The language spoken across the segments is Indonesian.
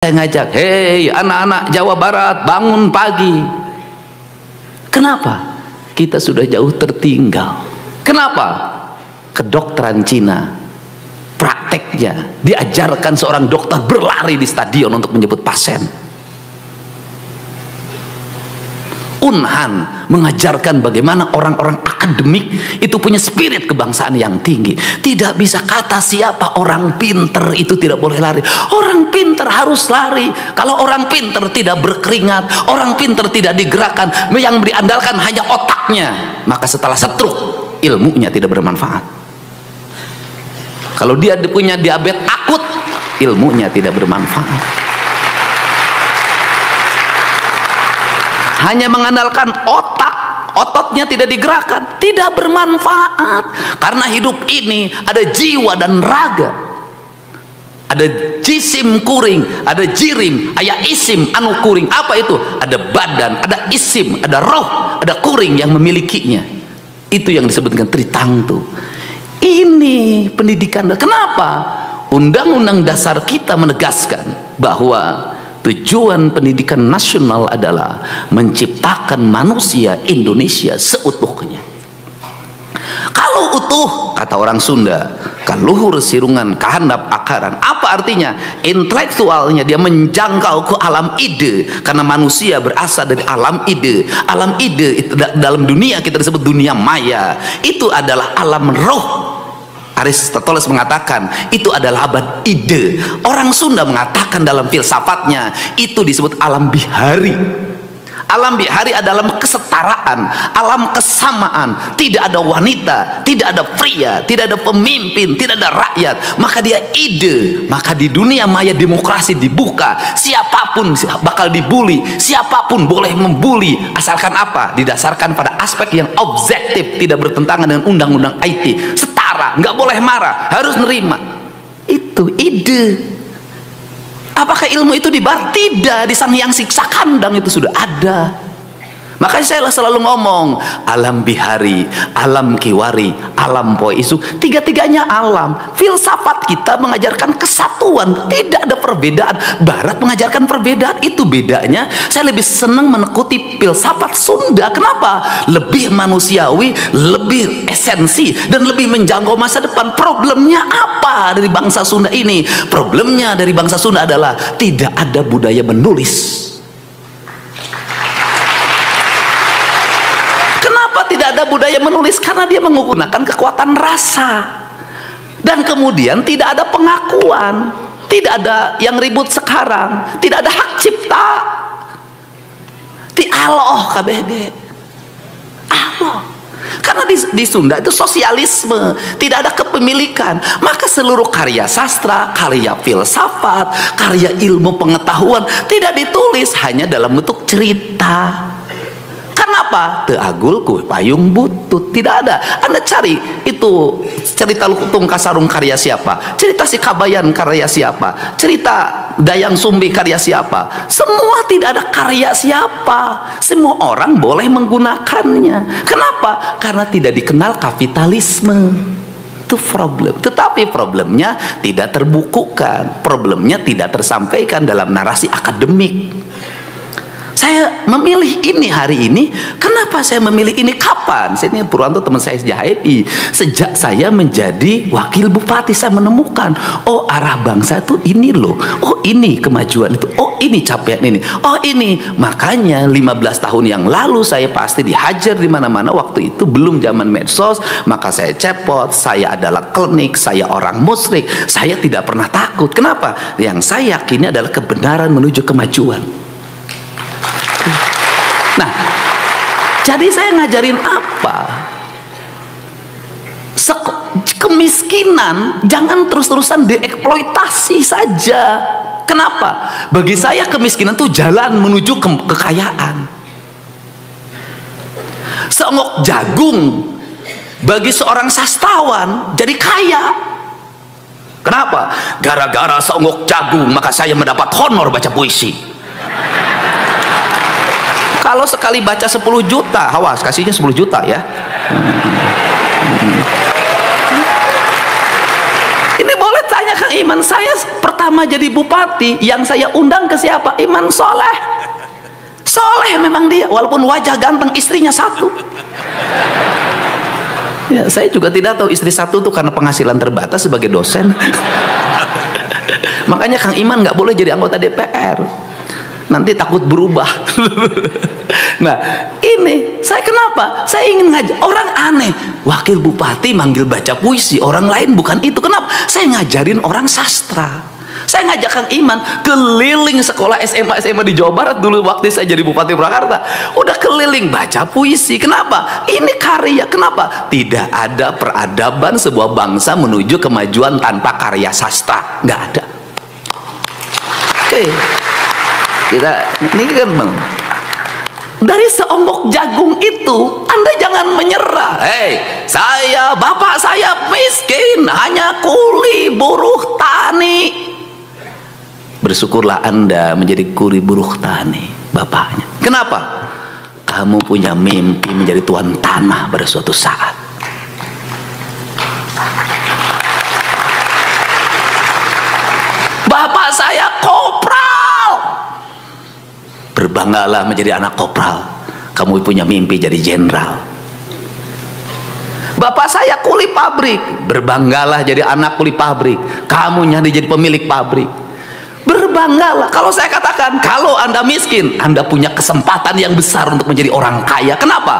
Saya ngajak, hei anak-anak Jawa Barat, bangun pagi. Kenapa? Kita sudah jauh tertinggal. Kenapa? Kedokteran Cina, prakteknya diajarkan seorang dokter berlari di stadion untuk menjemput pasien. Unhan mengajarkan bagaimana orang-orang akademik itu punya spirit kebangsaan yang tinggi. Tidak bisa kata siapa orang pinter itu tidak boleh lari. Orang pinter harus lari. Kalau orang pinter tidak berkeringat, orang pinter tidak digerakkan, yang diandalkan hanya otaknya, maka setelah stroke ilmunya tidak bermanfaat. Kalau dia punya diabetes akut, ilmunya tidak bermanfaat. Hanya mengandalkan otak, ototnya tidak digerakkan, tidak bermanfaat. Karena hidup ini ada jiwa dan raga, ada jisim kuring, ada jirim, ada isim anu kuring. Apa itu? Ada badan, ada isim, ada roh, ada kuring yang memilikinya. Itu yang disebutkan tritangtu. Ini pendidikan. Kenapa? Undang-undang dasar kita menegaskan bahwa tujuan pendidikan nasional adalah menciptakan manusia Indonesia seutuhnya. Kalau utuh, kata orang Sunda, kaluhur sirungan kahandap akaran. Apa artinya? Intelektualnya dia menjangkau ke alam ide, karena manusia berasal dari alam ide. Alam ide itu dalam dunia kita disebut dunia maya. Itu adalah alam roh. Aristoteles mengatakan itu adalah abad ide. Orang Sunda mengatakan dalam filsafatnya itu disebut alam bihari. Alam bihari adalah kesetaraan, alam kesamaan. Tidak ada wanita, tidak ada pria, tidak ada pemimpin, tidak ada rakyat. Maka dia ide. Maka di dunia maya demokrasi dibuka. Siapapun bakal dibully, siapapun boleh membuli. Asalkan apa? Didasarkan pada aspek yang objektif, tidak bertentangan dengan undang-undang IT. Setara, nggak boleh marah, harus nerima. Itu ide. Apakah ilmu itu di bar? Tidak. Di sang yang siksa kandang itu sudah ada. Makanya saya selalu ngomong alam bihari, alam kiwari, alam poisu, tiga-tiganya alam. Filsafat kita mengajarkan kesatuan, tidak ada perbedaan. Barat mengajarkan perbedaan, itu bedanya. Saya lebih senang menekuti filsafat Sunda. Kenapa? Lebih manusiawi, lebih esensi, dan lebih menjangkau masa depan. Problemnya apa dari bangsa Sunda ini? Problemnya dari bangsa Sunda adalah tidak ada budaya menulis. Tidak ada budaya menulis karena dia menggunakan kekuatan rasa, dan kemudian tidak ada pengakuan, tidak ada yang ribut sekarang, tidak ada hak cipta. Ti aloh KBG aloh. Karena di Sunda itu sosialisme, tidak ada kepemilikan. Maka seluruh karya sastra, karya filsafat, karya ilmu pengetahuan tidak ditulis, hanya dalam bentuk cerita. Kenapa? Teagul ku payung butut, tidak ada. Anda cari itu cerita Lutung Kasarung karya siapa, cerita Si Kabayan karya siapa, cerita Dayang Sumbi karya siapa. Semua tidak ada karya siapa. Semua orang boleh menggunakannya. Kenapa? Karena tidak dikenal kapitalisme. Itu problem. Tetapi problemnya tidak terbukukan, problemnya tidak tersampaikan dalam narasi akademik. Saya memilih ini hari ini. Kenapa saya memilih ini? Kapan? Saya ini Purwanto, teman saya sejak HMI. Sejak saya menjadi wakil bupati, saya menemukan, oh arah bangsa itu ini loh. Oh ini kemajuan itu. Oh ini capaian ini. Oh ini. Makanya 15 tahun yang lalu saya pasti dihajar di mana-mana. Waktu itu belum zaman medsos. Maka saya cepot. Saya adalah klinik. Saya orang musyrik. Saya tidak pernah takut. Kenapa? Yang saya yakini adalah kebenaran menuju kemajuan. Nah, jadi saya ngajarin apa? Kemiskinan jangan terus-terusan dieksploitasi saja. Kenapa? Bagi saya kemiskinan itu jalan menuju kekayaan. Seonggok jagung bagi seorang sastawan jadi kaya. Kenapa? Gara-gara seonggok jagung maka saya mendapat honor baca puisi. Kalau sekali baca 10 juta, awas kasihnya 10 juta ya. Ini boleh tanya Kang Iman, saya pertama jadi bupati, yang saya undang ke siapa? Iman Soleh. Soleh memang dia, walaupun wajah ganteng, istrinya satu. Ya, saya juga tidak tahu istri satu tuh karena penghasilan terbatas sebagai dosen. Makanya Kang Iman nggak boleh jadi anggota DPR, nanti takut berubah. Nah ini saya kenapa saya ingin ngajak orang aneh, wakil bupati manggil baca puisi, orang lain bukan itu. Kenapa saya ngajarin orang sastra? Saya ngajak Kang Iman keliling sekolah SMA di Jawa Barat dulu waktu saya jadi Bupati Purwakarta. Udah keliling baca puisi. Kenapa? Ini karya. Kenapa? Tidak ada peradaban sebuah bangsa menuju kemajuan tanpa karya sastra. Nggak ada. Oke. Kita ini kan Bang, dari seonggok jagung itu Anda jangan menyerah. Hei, bapak saya miskin, hanya kuli buruh tani. Bersyukurlah Anda menjadi kuli buruh tani bapaknya. Kenapa? Kamu punya mimpi menjadi tuan tanah pada suatu saat. Bapak saya kopral. Berbanggalah menjadi anak kopral. Kamu punya mimpi jadi jenderal. Bapak saya kuli pabrik. Berbanggalah jadi anak kuli pabrik. Kamu jadi pemilik pabrik. Berbanggalah. Kalau saya katakan, kalau Anda miskin, Anda punya kesempatan yang besar untuk menjadi orang kaya. Kenapa?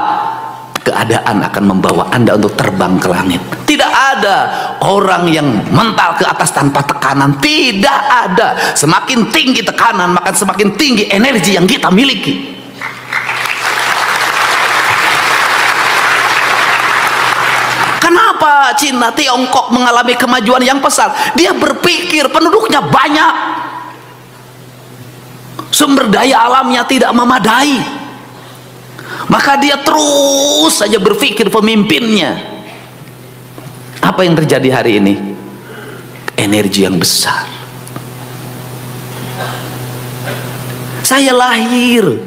Keadaan akan membawa Anda untuk terbang ke langit. Tidak ada orang yang mental ke atas tanpa tekanan. Tidak ada. Semakin tinggi tekanan, maka semakin tinggi energi yang kita miliki. Kenapa Cina, Tiongkok mengalami kemajuan yang pesat? Dia berpikir penduduknya banyak, sumber daya alamnya tidak memadai, maka dia terus saja berpikir pemimpinnya. Apa yang terjadi hari ini? Energi yang besar. Saya lahir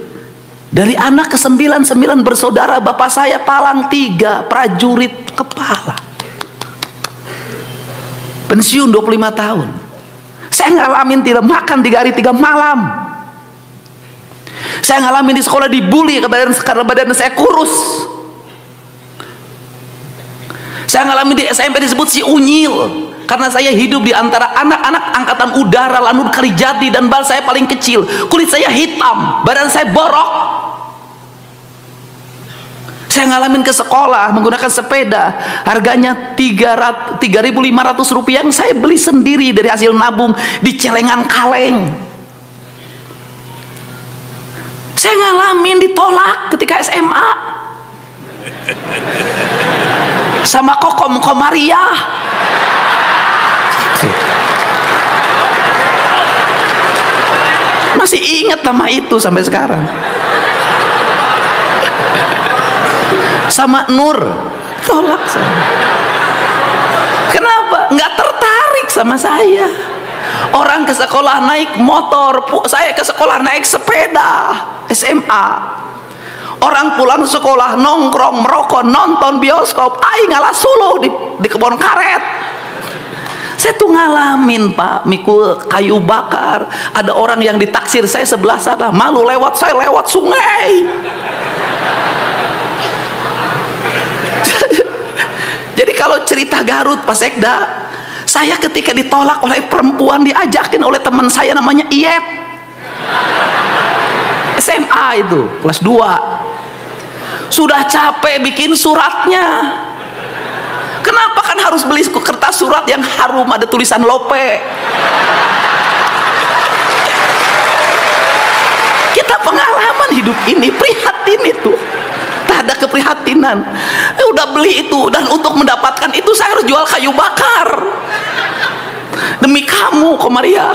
dari anak ke-9 bersaudara. Bapak saya palang 3, prajurit kepala, pensiun 25 tahun. Saya ngalamin tidak makan 3 hari 3 malam. Saya ngalamin di sekolah dibully karena badan saya kurus. Saya ngalamin di SMP disebut si unyil karena saya hidup di antara anak-anak angkatan udara Lanut Kalijati dan bal saya paling kecil. Kulit saya hitam, badan saya borok. Saya ngalamin ke sekolah menggunakan sepeda, harganya 3.500 rupiah yang saya beli sendiri dari hasil nabung di celengan kaleng. Saya ngalamin ditolak ketika SMA sama Kokom Komariah. Masih ingat nama itu sampai sekarang. Sama Nur, tolak saya. Kenapa? Nggak tertarik sama saya. Orang ke sekolah naik motor, saya ke sekolah naik sepeda SMA. Orang pulang sekolah nongkrong, merokok, nonton bioskop. Aing ngalah solo di kebun karet. Saya tuh ngalamin Pak, mikul kayu bakar. Ada orang yang ditaksir saya sebelah sana, malu lewat, saya lewat sungai. Jadi kalau cerita Garut Pak Sekda, saya ketika ditolak oleh perempuan diajakin oleh teman saya namanya Iyet, SMA itu kelas 2. Sudah capek bikin suratnya. Kenapa kan harus beli kertas surat yang harum ada tulisan Lope? Kita pengalaman hidup ini prihatin itu. Ada keprihatinan. Udah beli itu dan untuk mendapatkan itu saya harus jual kayu bakar. Demi kamu, Komaria.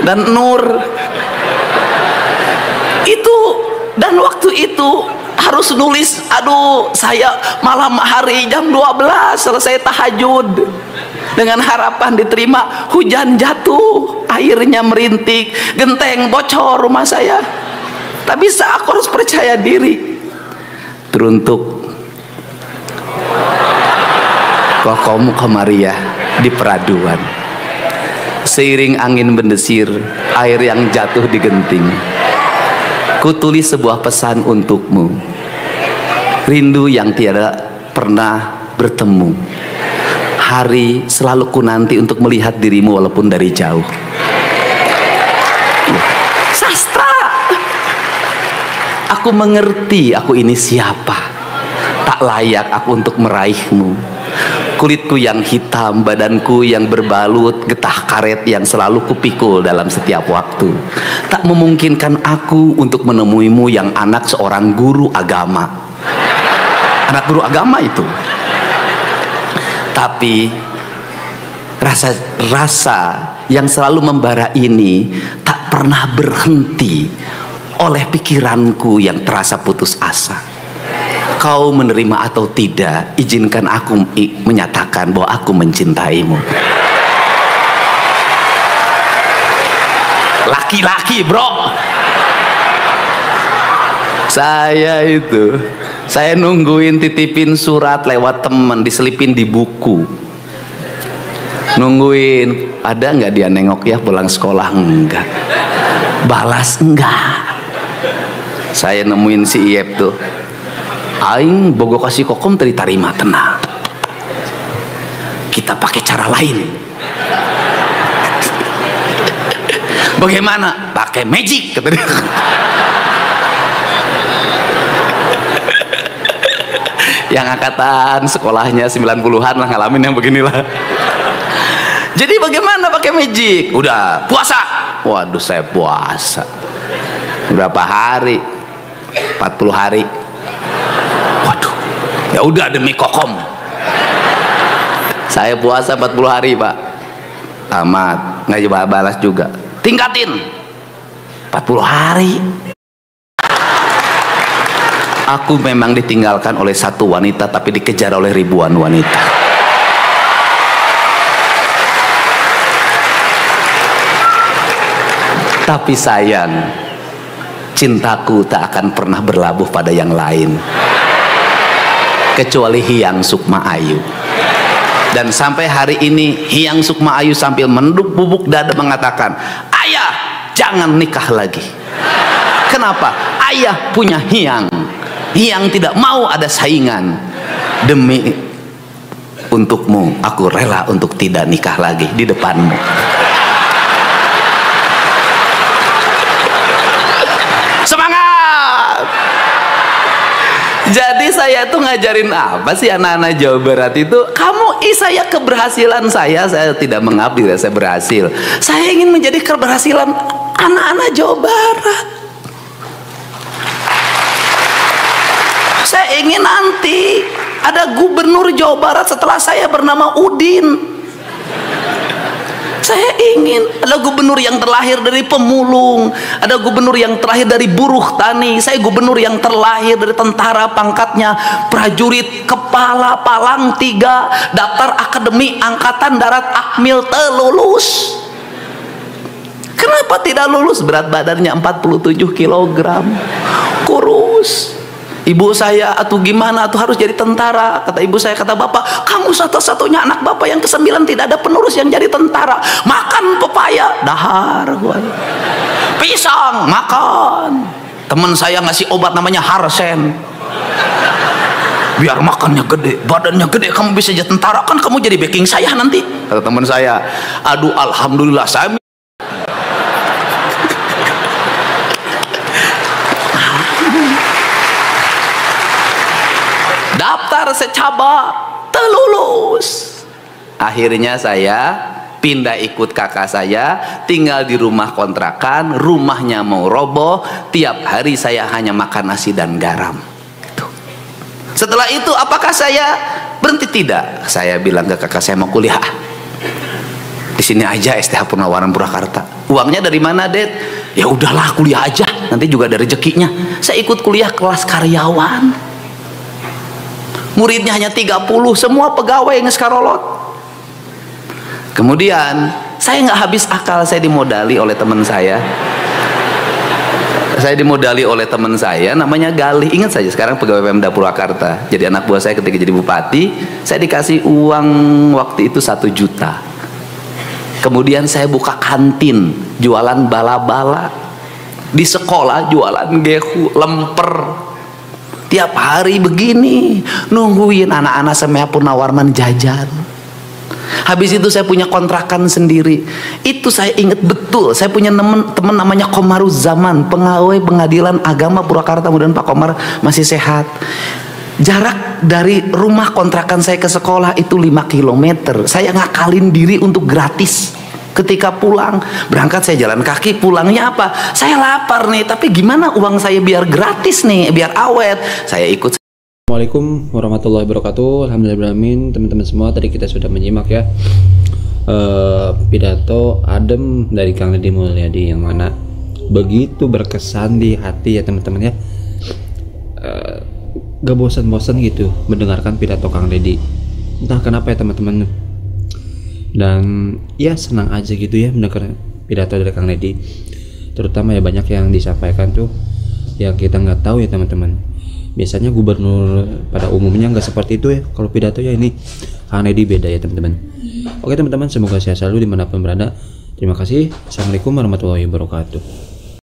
Dan Nur. Itu dan waktu itu harus nulis, aduh saya malam hari jam 12 selesai tahajud dengan harapan diterima. Hujan jatuh, airnya merintik, genteng bocor rumah saya. Tapi aku harus percaya diri. Teruntuk Kokomu Komariah di peraduan. Seiring angin mendesir, air yang jatuh di genting, kutulis sebuah pesan untukmu. Rindu yang tiada pernah bertemu. Hari selalu ku nanti untuk melihat dirimu walaupun dari jauh. Sastra. Aku mengerti aku ini siapa. Tak layak aku untuk meraihmu. Kulitku yang hitam, badanku yang berbalut getah karet yang selalu kupikul dalam setiap waktu. Tak memungkinkan aku untuk menemuimu yang anak seorang guru agama. Anak guru agama itu. Tapi rasa yang selalu membara ini tak pernah berhenti oleh pikiranku yang terasa putus asa. Kau menerima atau tidak, izinkan aku menyatakan bahwa aku mencintaimu. Laki-laki, bro. Saya nungguin titipin surat lewat temen, diselipin di buku. Nungguin, ada nggak dia nengok ya pulang sekolah? Enggak. Balas enggak. Saya nemuin si Iep tuh. Aing bogo kasih kokom terima tenang. Kita pakai cara lain. Bagaimana? Pakai magic kata dia. Yang angkatan sekolahnya 90-an lah ngalamin yang beginilah. Jadi bagaimana pakai magic? Udah puasa. Waduh, saya puasa. Berapa hari? 40 hari. Ya udah demi kokom. Saya puasa 40 hari, Pak. Tamat, nggak coba balas juga. Tingkatin 40 hari. Aku memang ditinggalkan oleh satu wanita, tapi dikejar oleh ribuan wanita. Tapi sayang, cintaku tak akan pernah berlabuh pada yang lain kecuali Hyang Sukma Ayu. Dan sampai hari ini Hyang Sukma Ayu sambil menduk bubuk dada mengatakan, ayah jangan nikah lagi. Kenapa? Ayah punya Hyang. Hyang tidak mau ada saingan. Demi untukmu aku rela untuk tidak nikah lagi di depanmu. Semangat. Jadi saya tuh ngajarin apa sih anak-anak Jawa Barat itu? Kamu saya keberhasilan saya tidak mengabdi, saya berhasil. Saya ingin menjadi keberhasilan anak-anak Jawa Barat. Saya ingin nanti ada gubernur Jawa Barat setelah saya bernama Udin. Saya ingin ada gubernur yang terlahir dari pemulung, ada gubernur yang terlahir dari buruh tani. Saya gubernur yang terlahir dari tentara, pangkatnya prajurit kepala palang 3, daftar akademi angkatan darat akmil lulus. Kenapa tidak lulus? Berat badannya 47 kg, kurus. Ibu saya atau gimana atau harus jadi tentara. Kata ibu saya, kata bapak, kamu satu-satunya anak bapak yang ke-9 tidak ada penerus yang jadi tentara. Makan pepaya, dahar gua. Pisang, makan. Teman saya ngasih obat namanya Harsen. Biar makannya gede, badannya gede, kamu bisa jadi tentara, kan kamu jadi backing saya nanti. Kata teman saya, aduh alhamdulillah saya daftar secaba telulus. Akhirnya saya pindah ikut kakak saya, tinggal di rumah kontrakan, rumahnya mau roboh, tiap hari saya hanya makan nasi dan garam. Setelah itu apakah saya berhenti? Tidak. Saya bilang ke kakak saya, mau kuliah di sini aja, STH Purnawarman Purwakarta. Uangnya dari mana, Det? Ya udahlah kuliah aja, nanti juga ada rezekinya. Saya ikut kuliah kelas karyawan. Muridnya hanya 30, semua pegawai yang ngeskarolot. Kemudian saya nggak habis akal, saya dimodali oleh teman saya. saya dimodali oleh teman saya namanya Galih. Ingat saja sekarang pegawai Pemda Purwakarta. Jadi anak buah saya ketika jadi bupati, saya dikasih uang waktu itu 1 juta. Kemudian saya buka kantin, jualan bala-bala. Di sekolah jualan gehu, lemper. Tiap hari begini, nungguin anak-anak Semea Purnawarman jajan. Habis itu saya punya kontrakan sendiri. Itu saya ingat betul. Saya punya teman namanya Komaruzzaman, pegawai pengadilan agama Purwakarta. Mudah-mudahan Pak Komar masih sehat. Jarak dari rumah kontrakan saya ke sekolah itu 5 km. Saya ngakalin diri untuk gratis. Ketika pulang, berangkat saya jalan kaki, pulangnya apa? Saya lapar nih, tapi gimana uang saya biar gratis nih, biar awet? Saya ikut. Assalamualaikum warahmatullahi wabarakatuh. Alhamdulillahirrahmanirrahim. Teman-teman semua, tadi kita sudah menyimak ya pidato adem dari Kang Deddy Mulyadi yang mana begitu berkesan di hati ya teman-teman ya. Gak bosan-bosan gitu mendengarkan pidato Kang Deddy. Entah kenapa ya teman-teman. Dan ya senang aja gitu ya mendengar pidato dari Kang Deddy. Terutama ya banyak yang disampaikan tuh yang kita nggak tahu ya teman-teman. Biasanya gubernur pada umumnya nggak seperti itu ya. Kalau pidato ya ini Kang Deddy beda ya teman-teman. Oke teman-teman, semoga sehat selalu dimanapun berada. Terima kasih. Assalamualaikum warahmatullahi wabarakatuh.